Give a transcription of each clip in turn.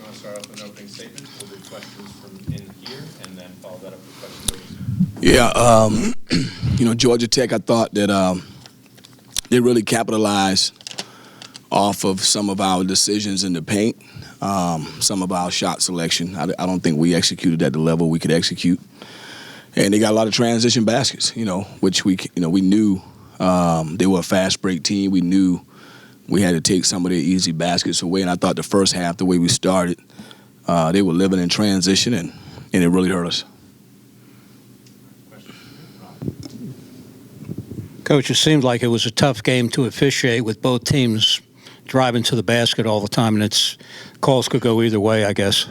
want to start off with an opening statement? We'll do questions from in here and then follow that up with questions. Yeah, Georgia Tech, I thought that they really capitalized off of some of our decisions in the paint, some of our shot selection. I don't think we executed at the level we could execute. And they got a lot of transition baskets, which we knew they were a fast break team. We knew we had to take some of their easy baskets away. And I thought the first half, the way we started, they were living in transition, and it really hurt us. Coach, it seemed like it was a tough game to officiate with both teams driving to the basket all the time, and calls could go either way, I guess.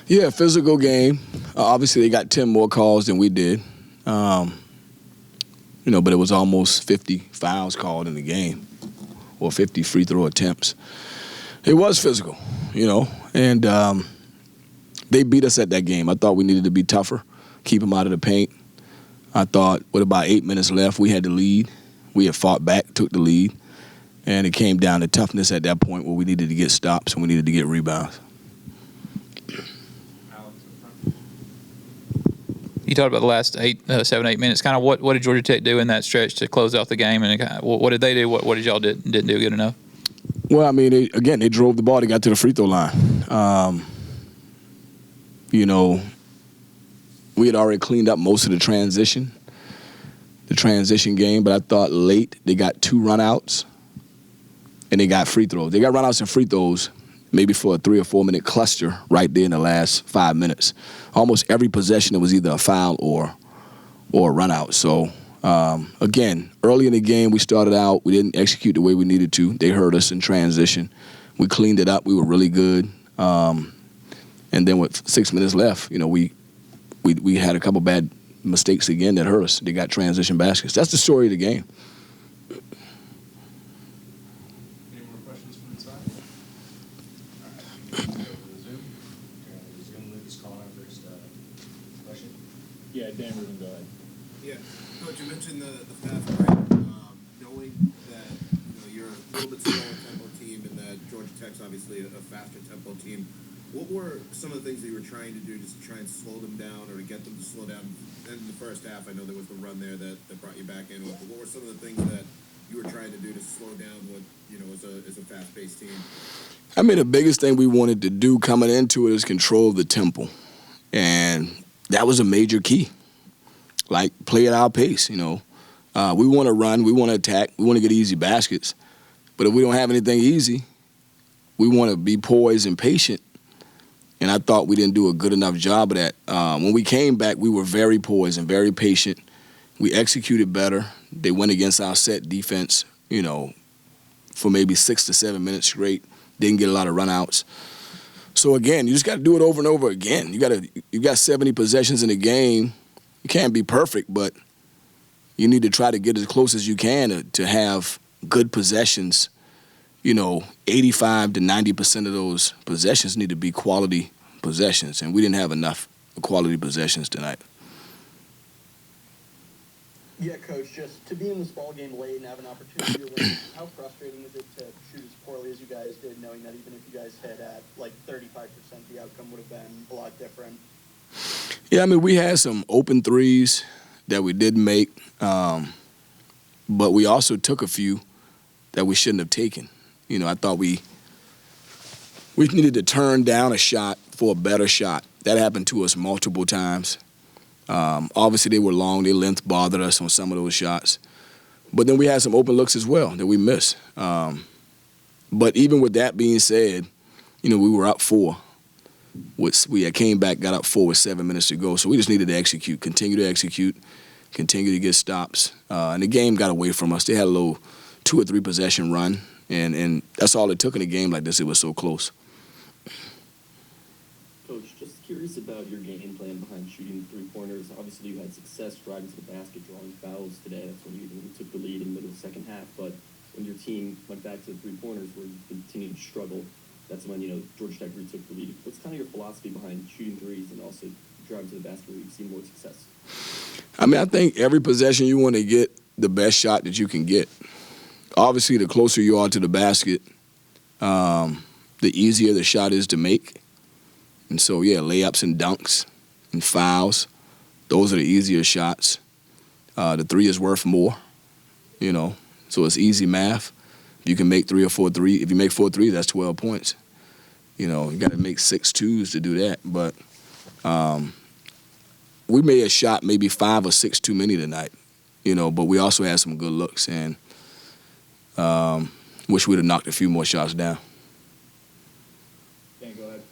Yeah, physical game. Obviously, they got 10 more calls than we did. But it was almost 50 fouls called in the game, or 50 free throw attempts. It was physical, and they beat us at that game. I thought we needed to be tougher, keep them out of the paint. I thought with about 8 minutes left, we had the lead. We had fought back, took the lead, and it came down to toughness at that point where we needed to get stops and we needed to get rebounds. You talked about the last 7, 8 minutes. Kind of what did Georgia Tech do in that stretch to close out the game, and what did they do? What did y'all didn't do good enough? Well, I mean, they drove the ball. They got to the free throw line. We had already cleaned up most of the transition game, but I thought late they got 2 runouts and they got free throws. They got runouts and free throws maybe for a 3 or 4 minute cluster right there in the last 5 minutes. Almost every possession, it was either a foul or a run out. So, again, early in the game, we started out, we didn't execute the way we needed to. They hurt us in transition. We cleaned it up. We were really good. And then with 6 minutes left, we had a couple bad mistakes again that hurt us. They got transition baskets. That's the story of the game. Any more questions from inside? All right. Go to the Zoom. Zoom Lucas calling our first question. Yeah, Dan Rubin, go ahead. Yeah, Coach, you mentioned the fast break. Knowing that you're a little bit slower tempo team, and that Georgia Tech's obviously a faster tempo team. What were some of the things that you were trying to do just to try and slow them down, or to get them to slow down? In the first half, I know there was the run there that brought you back in. But what were some of the things that you were trying to do to slow down what is a fast-paced team? I mean, the biggest thing we wanted to do coming into it is control the tempo, and that was a major key. Like, play at our pace. We want to run, we want to attack, we want to get easy baskets. But if we don't have anything easy, we want to be poised and patient. And I thought we didn't do a good enough job of that. When we came back, we were very poised and very patient. We executed better. They went against our set defense, for maybe 6 to 7 minutes straight. Didn't get a lot of runouts. So again, you just got to do it over and over again. You got 70 possessions in a game. You can't be perfect, but you need to try to get as close as you can to have good possessions. 85 to 90% of those possessions need to be quality possessions, and we didn't have enough quality possessions tonight. Yeah, Coach, just to be in this ball game late and have an opportunity to win, how frustrating is it to shoot as poorly as you guys did, knowing that even if you guys hit at like 35%, the outcome would have been a lot different? Yeah, I mean, we had some open threes that we didn't make, but we also took a few that we shouldn't have taken. I thought we needed to turn down a shot for a better shot. That happened to us multiple times. Obviously, they were long. Their length bothered us on some of those shots. But then we had some open looks as well that we missed. But even with that being said, we were up 4. We came back, got up 4 with 7 minutes to go. So we just needed to execute, continue to get stops. And the game got away from us. They had a little 2 or 3 possession run. And that's all it took in a game like this. It was so close. Coach, just curious about your game plan behind shooting 3-pointers. Obviously, you had success driving to the basket, drawing fouls today. That's when you took the lead in the middle of the second half. But when your team went back to the 3-pointers where you continued to struggle, that's when, Georgia Tech retook the lead. What's kind of your philosophy behind shooting threes and also driving to the basket where you've seen more success? I mean, I think every possession you want to get the best shot that you can get. Obviously, the closer you are to the basket, the the easier the shot is to make. And so, yeah, layups and dunks and fouls, those are the easier shots. The three is worth more, you know. So it's easy math. You can make 3 or 4 threes. If you make 4 threes, that's 12 points. You know, you got to make 6 twos to do that. But we made a shot maybe 5 or 6 too many tonight, you know, but we also had some good looks, and wish we'd have knocked a few more shots down. Dan, go ahead.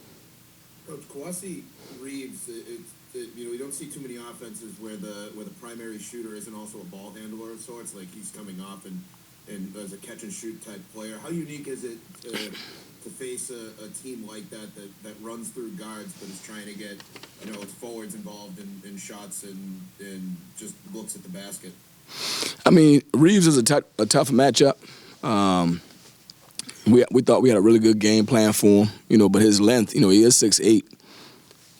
Coach Kawhi Reeves, you know, we don't see too many offenses where the primary shooter isn't also a ball handler of sorts. Like he's coming off and as a catch and shoot type player. How unique is it to face a team like that runs through guards but is trying to get, you know, its forwards involved in shots and just looks at the basket? I mean, Reeves is a tough matchup. We thought we had a really good game plan for him, you know, but his length, you know, he is 6'8"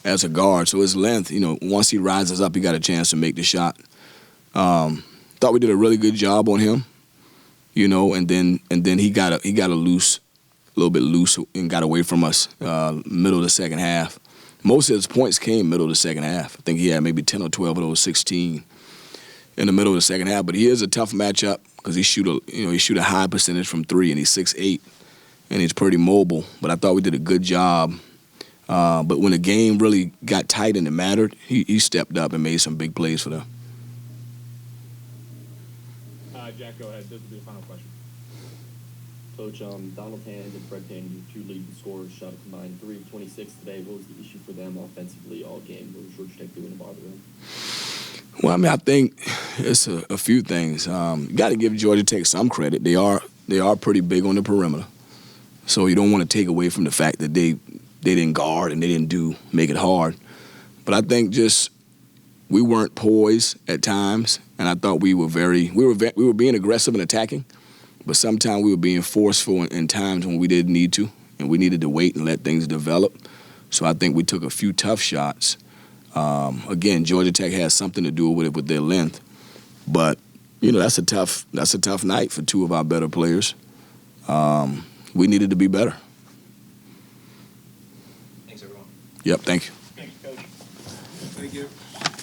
as a guard, so his length, you know, once he rises up, he got a chance to make the shot. Thought we did a really good job on him, you know, and then he got a little bit loose and got away from us middle of the second half. Most of his points came middle of the second half. I think he had maybe 10 or 12 of those 16 in the middle of the second half. But he is a tough matchup because he shoot a high percentage from three, and he's 6'8", and he's pretty mobile. But I thought we did a good job. But when the game really got tight and it mattered, he stepped up and made some big plays for them. Jack, go ahead. This will be the final question. Coach, Donald Hand and Fred Payne, your two leading scorers, shot a combined 3 of 26 today. What was the issue for them offensively all game? What was Georgia Tech doing to bother them? Well, I mean, I think it's a few things. You got to give Georgia Tech some credit. They are pretty big on the perimeter, so you don't want to take away from the fact that they didn't guard and they didn't make it hard. But I think just we weren't poised at times, and I thought we were being aggressive and attacking, but sometimes we were being forceful in times when we didn't need to, and we needed to wait and let things develop. So I think we took a few tough shots. Again, Georgia Tech has something to do with it with their length, but you know that's a tough night for two of our better players. We needed to be better. Thanks, everyone. Yep, thank you. Thanks, Coach. Thank you.